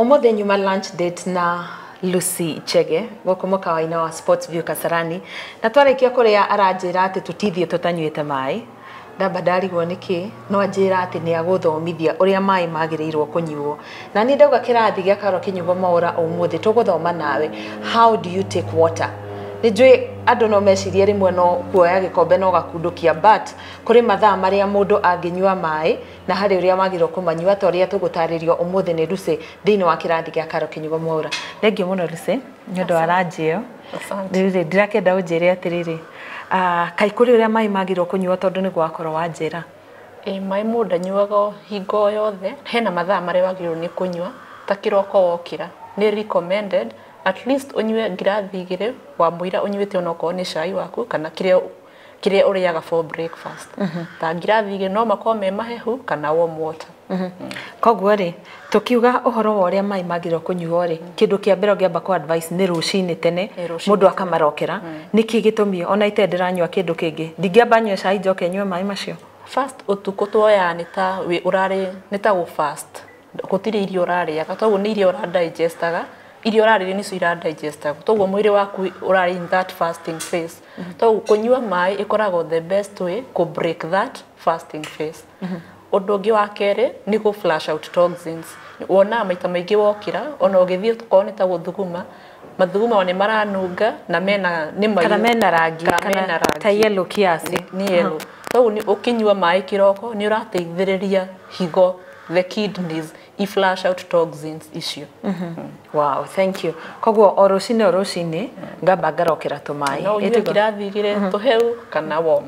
Ũmũthĩ nyuma lunch date na Lucy Chege gũkũ mũkawa-inĩ wa Sports View Kasarani na twarĩkia kũrĩa aranjĩra atĩ tũtithie tũtanyuĩte maĩ ndamba ndarigwo nĩkĩ no anjĩra atĩ nĩ agũthomithia ũrĩa maĩ magĩrĩirwo kũnyuo na niĩ ndauga kĩrathi gĩa Karo Kĩnyugo Mwaũra ũmũthĩ tũgũthoma nawe how do you take water nĩnjũĩ andũ no mecirie rĩmwe no kuoya gĩkombe no gakundũkia but kũrĩ mathaa marĩa mũndũ angĩnyua maĩ na harĩ ũrĩa wagĩrĩirwo kũmanyua ta ũrĩa tũgũtarĩrio ũmũthĩ nĩ Lucy thĩinĩ wa kĩrathi gĩa Karo Kĩnyugo Mwaũra. Thengiũ mũno Lucy nĩ ũndũ wa ranjio rĩrĩ ndirakenda ũnjĩre atĩrĩrĩ kaĩ kũrĩ ũrĩa maĩ magĩrĩirwo kũnyuo tondũ nĩ gwakorwo wanjĩra maĩ mũndũ anyuaga hingo yothe hena mathaa marĩa wagĩrĩirwo nĩ kũnyua ta kĩroko wokĩra nĩ recommended at least unyue ngirathi igĩrĩ wa mũira unyuĩte onokorwo nĩ cai waku kana kĩrĩa ũrĩaga for breakfast ta ngirathi igĩrĩ no makorwo me mahehu kana warm water. Koguo rĩ tukiuga ũhoro wa ũrĩa maĩ magĩrĩirwo kũnyuo rĩ kĩndũ kĩa mbere ũngĩamba ku advice nĩ rũcinĩ tene mũndũ akamarokera nĩkĩ gĩtũmi ona ite ndĩranyua kĩndũ kĩngĩ ndingĩamba nyue cai njoke nyue maĩ macio. First ũtukũ tuoya nĩ ta ũrarĩ nĩ ta fast gũtirĩ irio ũrarĩaga toguo nĩ irio ũradigestaga irio ũrarĩrĩa nicio iradigestaga toguo mwĩrĩ waku ũrarĩ in that fasting phase toguo kũnyua maĩ ĩkoragwo the best way to break that fasting phase. Ũndũ ũngĩ wa kerĩ nĩ go flush out toxins wona maita maingĩ wokĩra ona ũgĩthiĩ tukorwo nĩ ta gũthuguma mathuguma nĩ maranunga na mena nĩ maĩ kana mena rangi kana ta yellow kiasi ni yellow toguo ni ũkinyua maĩ kĩroko nĩ ũrateithĩrĩria higo the kidneys flush out toxins icio. Wow, thank you. Koguo o rũcinĩ ngamba ngarokera tũmaĩ no nyue ngirathi igĩrĩ tũheu kana warm.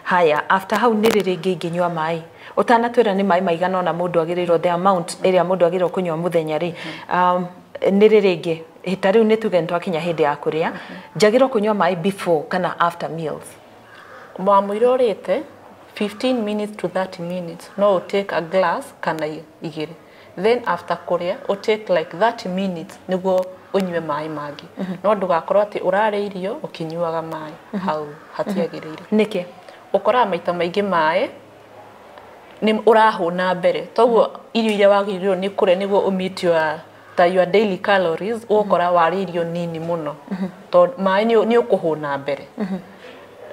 Haya after hau nĩ rĩrĩ ingĩnyua maĩ ũtanatwĩra nĩ maĩ maigana ona mũndũ agĩrĩirwo the amount ĩrĩa mũndũ agĩrĩirwo kũnyua mũthenya rĩ nĩ rĩrĩ ingĩ hita rĩu nĩ tuge twakinya hĩndĩ ya kũrĩa njagĩrĩirwo kũnyua maĩ before kana after meals. Mwamũira ũrĩte 15 minutes to 30 minutes no take a glass kana igĩrĩ then after kũrĩa take like 30 minutes nĩguo unyue maĩ mangĩ no ndũgakorwo atĩ ũrarĩa irio ũkinyuaga maĩ hau hatiagĩrĩire. Nĩkĩ ũkoraga maita maingĩ maĩ nĩ ũrahũna mbere toguo irio iria wagĩrĩirwo nĩ kũrĩa nĩguo meet your daily calories ũgũkora warĩ irio nini mũno tondũ maĩ nĩ ũkũhũna mbere.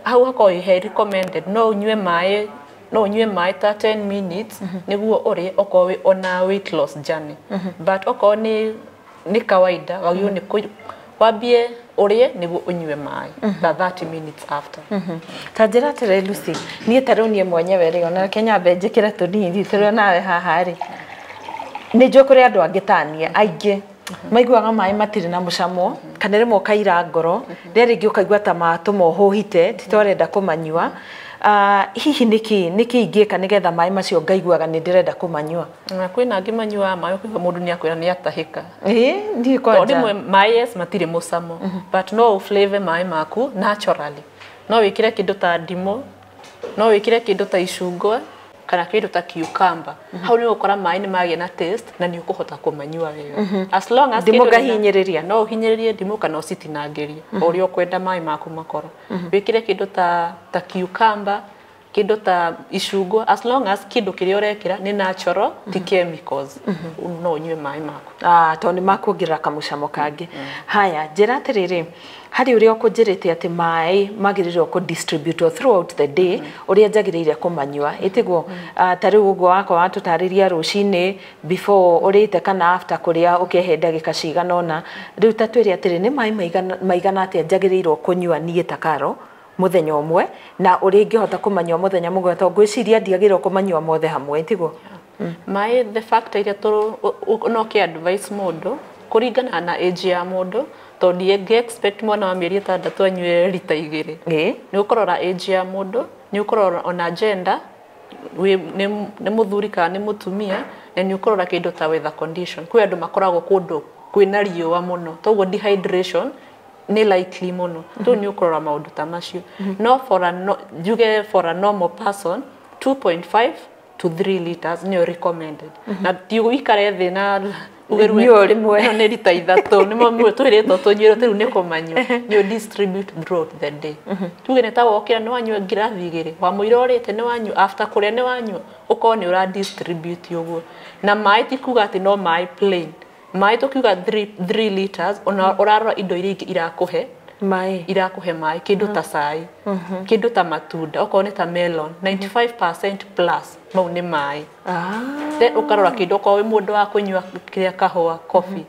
Hau hakoragwo he recommended no unyue maĩ ta 10 minutes nĩguo ũrĩe okorwo ona weight loss journey but okorwo nĩ kawaida wagĩrĩirwo nĩ wambie ũrĩe nĩguo unyue maĩ ta 30 minutes after. Ta njĩra atĩrĩ Lucy niĩ ta rĩu niĩ mwenyewe rĩ ona Kenya njĩkĩre tũnini tũrĩa nawe haha rĩ nĩ njũĩ kũrĩ andũ angĩ taniĩ aingĩ maiguaga maĩ matirĩ na mũcamo kana rĩmwe kaira ngoro rĩrĩa rĩngĩ ũkaigua ta matũmohũhite titorenda kũmanyua hihi nĩkĩ ingĩka nĩgetha maĩ macio ngaiguaga nĩ ndĩrenda kũmanyua. Na kwĩna angĩ manyuaga maĩ ũkaigua mũndũ nĩ akwĩra nĩ atahĩka ndiĩ kwanja rĩmwe maĩ yes matirĩ mũcamo but no flavor maĩ maku naturally no wĩkĩre kĩndũ ta ndimũ no wĩkĩre kĩndũ ta icungwa kana kĩndũ ta cucumber hau nĩ ũgũkora maĩ nĩ magĩa na taste na nĩ ũkũhota kũmanyua wega as long as ndimũ ngahinyĩrĩria no ũhinyĩrĩrie ndimũ kana ũcitinangĩrie o ũrĩa ũkwenda maĩ maku makorwo wĩkĩre kĩndũ ta cucumber kĩndũ ta icungwa as long as kĩndũ kĩrĩa ũrekĩra nĩ natural ti chemicals no unyue maĩ maku tondũ nĩ makuongerera kamũcamo kangĩ. Haya njĩra atĩrĩrĩ harĩ ũrĩa ũkũnjĩrĩte atĩ maĩ magĩrĩirwo kũ distribute throughout the day ũrĩa njagĩrĩire kũmanyua ĩtiguo ta rĩu ũguo wakwa watũtarĩria rũcinĩ before ũrĩte kana after kũrĩa ũkehe ndagĩka cigana ũna rĩu ta twĩre atĩrĩ nĩ maĩ maigana atĩa njagĩrĩirwo kũnyua niĩ ta Karo mũthenya ũmwe na ũrĩa ingĩhota kũmanyua mũthenya mũgwanja tondũ ngwĩciria ndiagĩrĩirwo kũmanyua mothe hamwe ĩtiguo. Maĩ the factor iria no kĩ advice mũndũ kũringana na age ya mũndũ tondũ ndĩ expect mwana wa mĩeri 6 anyue lita 2 nĩ ũkũrora age ya mũndũ nĩ ũkũrora ona gender nĩ mũthuri kana nĩ mũtumia na nĩ ũkũrora kĩndũ ta weather condition kwĩ andũ makoragwo kũndũ kwĩna riũa mũno toguo dehydration nĩ likely mũno tu nĩ ũkũrora maũndũ ta macio no for a normal person 2.5 to 3 liters nĩ recommended na ti ũikare thĩ na ugeruo rimwe nĩ lita 3 nĩ mwe twĩrĩtwo tũnyuĩre rĩu nĩ kũmanyua nĩ distribute throughout the day tuge nĩ ta wokĩra nĩ wanyua ngirathi 2 wa mũira ũrĩte nĩ wanyua after kũrĩa nĩ wanyua ũkorwo nĩ ũra distribute ũguo na maĩ ti kuga atĩ no maĩ plain mai tukiuga 3 liters ona urarora indo iria irakuhe mai kindu ta cai kindu ta matunda okone ta melon 95% plus mau ni mai then ukarora kindu ko mundu wa kunywa kiria kahua coffee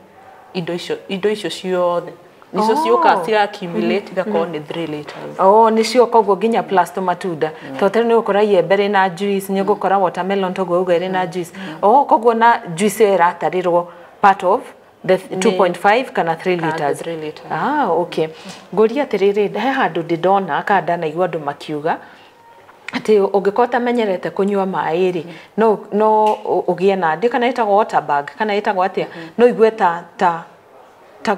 indo icio ciothe nicio cioka ciga accumulate gako ni 3 liters nicio koguo nginya plus to matunda to tene ni ukora yembere na juice ni gukora watermelon toguo ugere na juice koguo na juice iratarirwo part of the 2.5 kana 3 liters. 3 liters. Okay. Ngoria atiriri he handu ndidona akanda na igwa andu makiuga ati ungikota menyerete kunywa mai ri no ugie na ndi kana itagwo water bag kana itagwo atia no igwe ta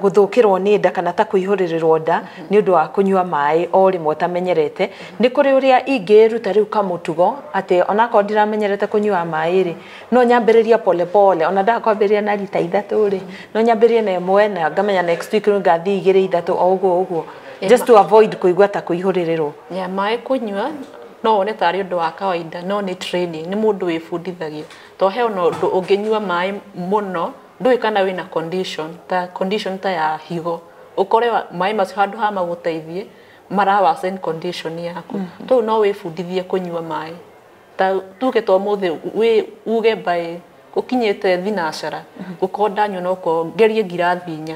guthukirwo ni nda kana ta kuihuririrwo nda ni undu wa kunywa mai o rimwe tamenyerete ni kuri uria ingiruta riu kamutugo ati ona ko ndiramenyerete kunywa mai ri no nyambiriria pole pole ona ndakwambiria na lita 3 ri no nyambiririe na imwe na ngamenya next week ngathi 2-3 oguo just to avoid kuigwa ta kuihuririrwo mai kunywa no one tari undu wa kawaida no ni training ni mundu wifundithagio to he no unginywa mai muno ndui kana wina condition ta ya higo ukore mai macio handu ha maguteithie marawa sen condition yaku to no wifundithie kunywa mai ta tuge to muthe we uge by ukinyete thinashara ukonda nyono ko gerie ngirathi 4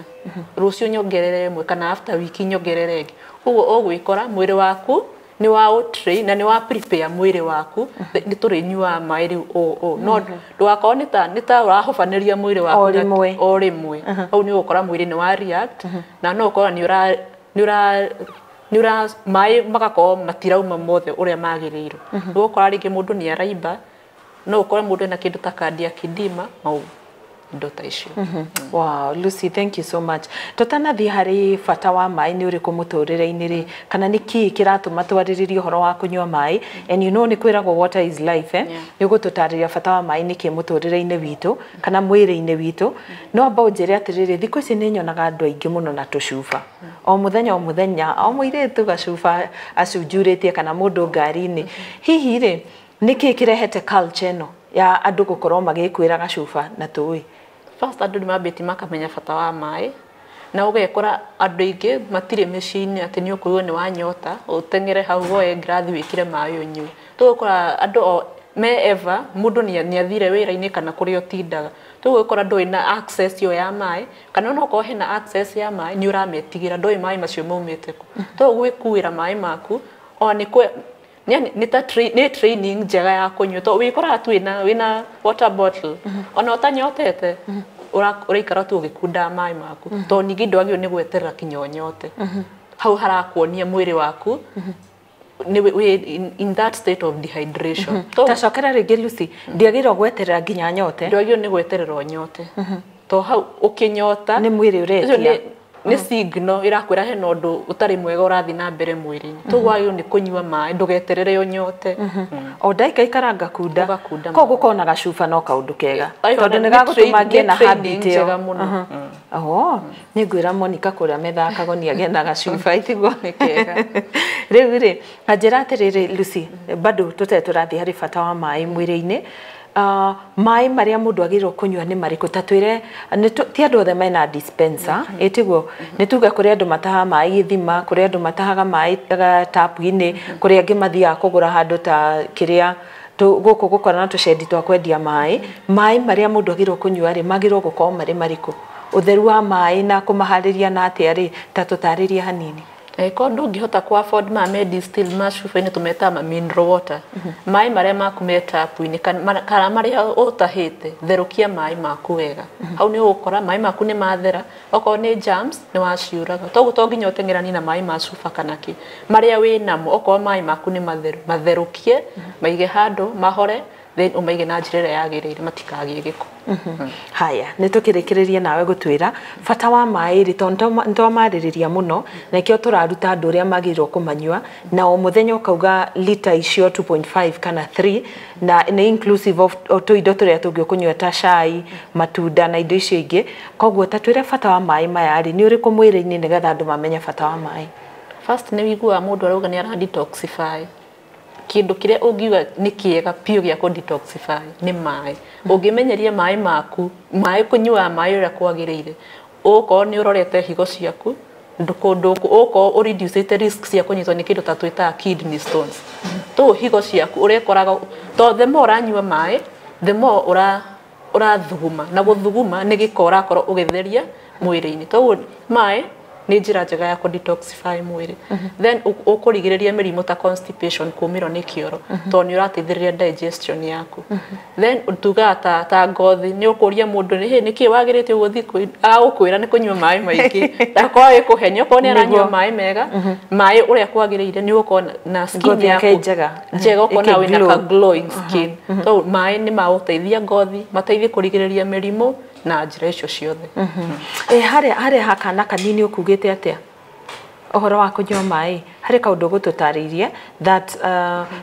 rucio nyongerere mwe kana after wiki nyongerere uguo ogwikora mwiri waku ni wa train na ni wa prepare mwiri waku ni turinyua mai ri no ndwakao ni ta urahofaniria mwiri waku o rimwe au ni ukora mwiri ni wa react na no ukora ni ura mai magako matirauma mothe uria magiriiro ukora ringi mundu ni araimba no ukora mundu na kindu ta cardiac kidima au indo ta icio. Wow, Lucy, thank you so much. Tutanathi hari bata wa mai ni uriku muturire-ini ri kana niki kiratuma twariririe horo wa kunywa mai and you know ni kwiragwo water is life ni gututariria bata wa mai niki muturire-ini witu kana mwiri-ini witu no amba unjire atiriri thiku ici ni nyonaga andu aingi muno na tucuba o muthenya o muiretu gacuba acunjuritie kana mundu ngari-ini hihi ri niki kirehete culture no ya andu gukorwo magikwira gacuba na tui first andu ni mabeti makamenya bata wa mai na ugekora andu ingi matire machine ati ni ukuyo ni wanyota utengere hau woe grathi wikire mai unywe tugukora andu me ever mundu ni athire wira-ini kana kuri otindaga tugukora ndoi na access yo ya mai kana no ko hena access ya mai ni urametigira ndoi mai macio maumite ku tugwikuira mai maku o ni kwe ni training njega ya kunywa to wikora tu wina water bottle ona utanyotete uraikara tu ugikunda mai maku to ningi ndwagio ni gweterera kinyonyote hau harakuonia mwiri waku we in that state of dehydration ta cokera ringi Lucy ndiagirwo gweterera nginya nyote ndwagio ni gweterera nyote to hau ukinyota ni mwiri uretia ni signal irakwira he nondu utari mwega urathi na mbere mwiri-ini tugwagio ni kunywa mai ndugeterere unyote o ndaika ikaranga kunda koguo kona gacuba no kaundu kega tondu ni gagutuma ngie na habit yo ni ngwira Monica kuria methakago ni agie na gacuba itigwo ni kega riu ri anjira atiriri Lucy bado turathi hari bata wa mai mwiri-ini mai maria mundu agirwo kunywa ni mariko tatwire ti andu othe mena dispenser etigwo nituga kuri andu mataha mai githima kuri andu matahaga mai tap-ini kuri angi mathia kugura handu ta kiria guku gukora na tucendi twa kwendia mai maria mundu agirwo kunywa ri magirwo gukorwo mari mariko utheru wa mai na kumahariria na atia ri ta tutariria hanini ko ndungihota ku afford ma distill macuba-ini tumeta mineral water mai maria makumeta tap-ini kana maria utahite therukia mai maku wega hau ni ukora mai maku ni mathera oko ni germs ni waciuraga toguo to nginya utengerani na mai macuba kana ki maria winamo oko mai maku ni matherukie maige handu mahore then umaige na njira yagirire matikagie giko haya nitukirikiririe nawe gutwira bata wa mai ri tonto maririria muno na kio turaruta andu ria magirwo kumanywa na o muthenya ukauga lita icio 2.5 kana 3 na ni inclusive of tuindo turia tungio kunywa ta cai matunda na indo icio ingi koguo tatwire bata wa mai maya ri ni uriku mwiri-ini nigetha andu mamenye bata wa mai first ni wigua mundu arauga ni ara detoxify kindu kire ungiuga ni kiega pio gya ku detoxify ni mai ungimenyeria mai maku mai kunyua mai ura kwagiriire uko ni urorete higo ciaku ndukunduku uko ureducete risk cia kunyitwo ni kindu ta twita kidney stones to higo ciaku urekoraga to the more uranyua mai the more urathuguma na guthuguma ni gikora korwo ugitheria mwiri-ini to mai ni njira njega ya ku detoxify mwiri then ukurigiriria mirimo ta constipation kumiro ni kioro to ni urateithĩrĩria digestion yaku then utuga ta ngothi ni ukuria mundu ni ki wagirite guthi agukwira ni kunyua mai maingi ndakwa ikuhenya ko ni aranyua mai mega mai uria kwagiriire ni ukona na skin yaku njega ukona wina ka glowing skin to mai ni maguteithia ngothi mateithie kurigiriria mirimo na njira icio ciothe hare hakana kanini ukugite atia ohoro wa kunyua mai hari kaundu gututaririe that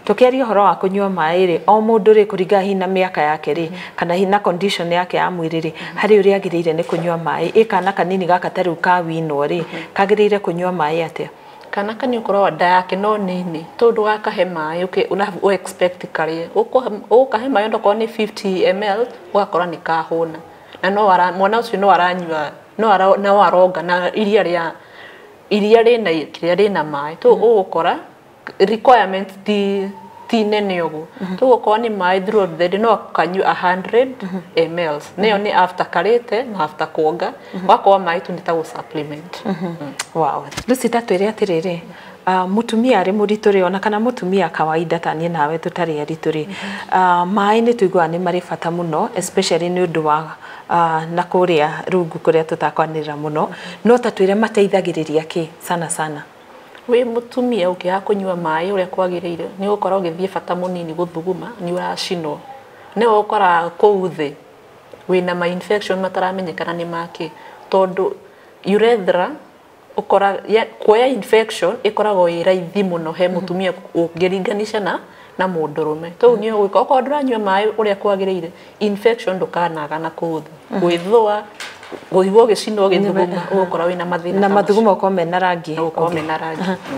tukiaria ohoro wa kunyua mai ri o mundu ri kuringa hina miaka yake ri kana hina condition yake ya mwiri ri hari uri agiriire ni kunyua mai ikana kanini gaka taru ka wino ri kagiriire kunyua mai atia kana kani ukorwa nda yake no nini tondu gakahe mai una expect karie ukahe mai ndoko ni 50 ml ugakora ni kahuna na no mwana ucio no aranyua no aronga na iria rina kiria rina mai to ugukora requirement ti nene ugu to ugukora ni mai throughout the day no kanyua 100 ml neyo ni after karete na after kuonga wakwa mai tu nita supplement wow Lucy tatwire atiriri mutumia ari murituri ona kana mutumia kawaida tani nawe tutari arituri mai ni tuigwa ni mari bata muno especially ni undu wa na kuria rungu kuria tutakwanira muno no tatwire mateithagiriria ki sana we mutumia ukiha kunyua mai uria kwagiriire ni gukora ugithie bata munini guthuguma ni uracino ne ukora kuuthi wina ma infection mataramenyekana ni maki tondu urethra ukora kuoya infection ikoragwo i raithi muno he mutumia ungiringanisha na mundurume to ni gwika ko nduranyua mai uria kwagiriire infection ndukanaga na kuthi gwithwa guthwo gicino githuguma ugukora wina mathina na mathuguma ukome na rangi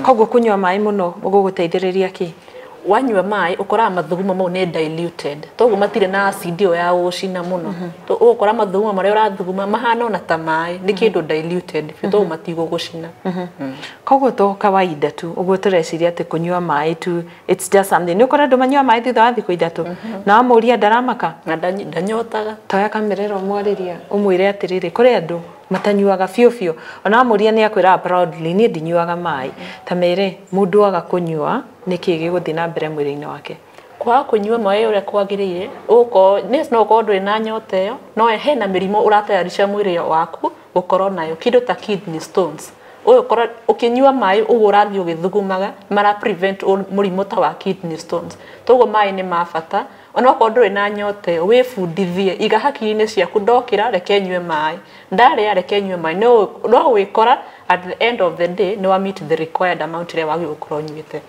koguo kunyua mai muno uguguteithiriria ki wanyua mai ukora mathuguma mau ni diluted toguo matire na acid ya ucina muno to ukora mathuguma maria urathuguma mahana na ta mai ni kindu diluted to matigo gucina koguo to kawaida tu uguo tureciria ati kunyua mai tu it's just something ni ukora ndumanyua mai thutha wa thiku ithatu na amuria ndaramaka na danyotaga toya kamerero mwariria umwire atiriri kuri andu matanyuaga fiofio ona amuria ni akwira proudly ni ndinyuaga mai ta mere mundu aga kunyua niki giguthi na mbere mwiri-ini wake kwa kunyua mai uria kwagiriire uko no kodwe na nyota iyo no hena mirimo uratayarisha mwiri waku gukorwo nayo kindu ta kidney stones ukora ukinyua mai ugurathi ugithugumaga mara prevent murimo ta wa kidney stones togo mai ni mafata ona kodwe na nyota we fundithie iga hakiri-ini ciaku ndokira reke nyue mai ndare reke nyue mai no wikora at the end of the day no meet the required amount ria wagi gukorwo nyuite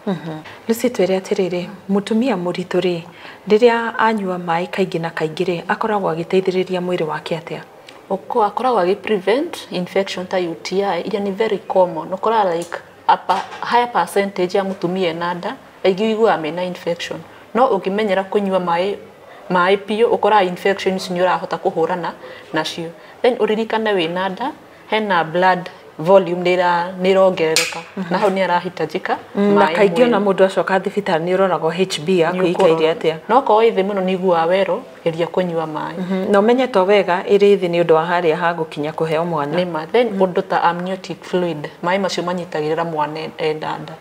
Lucy twire atiriri mutumia murituri riria anyua mai kaingi na kaingi ri akoragwo agiteithiriria mwiri wake atia uko akoragwo agi prevent infection ta UTI iria ni very common ukora like a higher percentage ya mutumia na nda aigua mena infection no ukimenyera kunyua mai pio ukora infections ni urahota kuhurana nacio then uririkana wina nda hena blood volume ni rongerereka na hau ni arahitajika na kaingĩ na mundu acoka thibitari ni uroragwo HB yaku ikaire atia no ko ithi muno nigua wero iria kunyua mai no menye to wega iri ithi ni undu wa haria ha gukinya kuheo mwana nima then undu ta amniotic fluid mai macio manyitagirira mwana endanda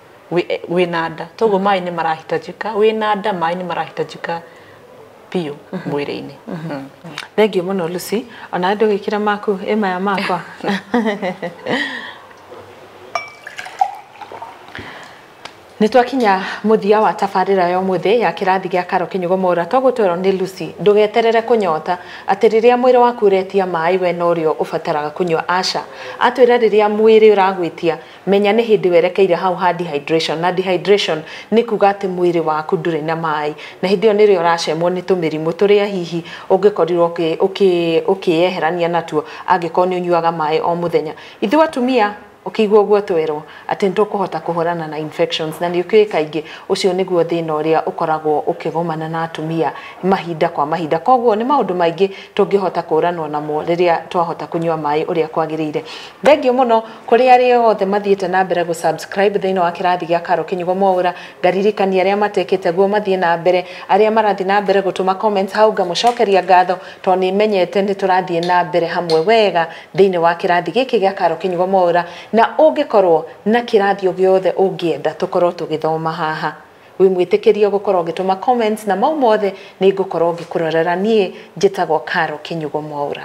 wina nda toguo mai ni marahitajika wina nda mai ni marahitajika pio mwiri-ini thengio muno Lucy ona ndu gikira maku emaya makwa Nitwakinya muthia wa tabarira yo muthi ya kirathi gya Karo Kinyugo Mora togutwero ni Lucy ndugeterere kunyota ati riria mwiri waku uretia mai we no rio ubataraga kunywa aca atwira riria mwiri uragwitia menya ni hindi werekeire hau ha dehydration na dehydration ni kuga ati mwiri waku nduri na mai na hindi yo nirio uracemwo ni tumirimu turia hihi ungekorirwo ukieherania natuo angikorwo ni unyuaga mai o muthenya ithu atumia ukigwa uguo twero ati ntukuhota kuhorana na infections na ni ukiri kaingi ucio niguo thina uria ukoragwo ukigomana na atumia mahinda kwa mahinda koguo ni maundu maingi tungihota kuranwo namo riria twahota kunywa mai uria kwagirire thengio muno kuri ari othe mathiete na mbere go subscribe thina wa kirathi gya Karo Kinyugo Mwaura ngaririkani aria matekete guo mathie na mbere aria marathi na mbere gutuma comments hau ngamucokeria ngatho to ni menyete ni turathie na mbere hamwe wega thini wa kirathi giki gya Karo Kinyugo Mwaura na ungikorwo na kirathio giothe ungienda tukorwo tugithoma haha wi mwitikirio gukorwo gituma comments na mau mothe ni ngukorwo ngikurorera nie njitagwo Karo Kinyugo Mwaura.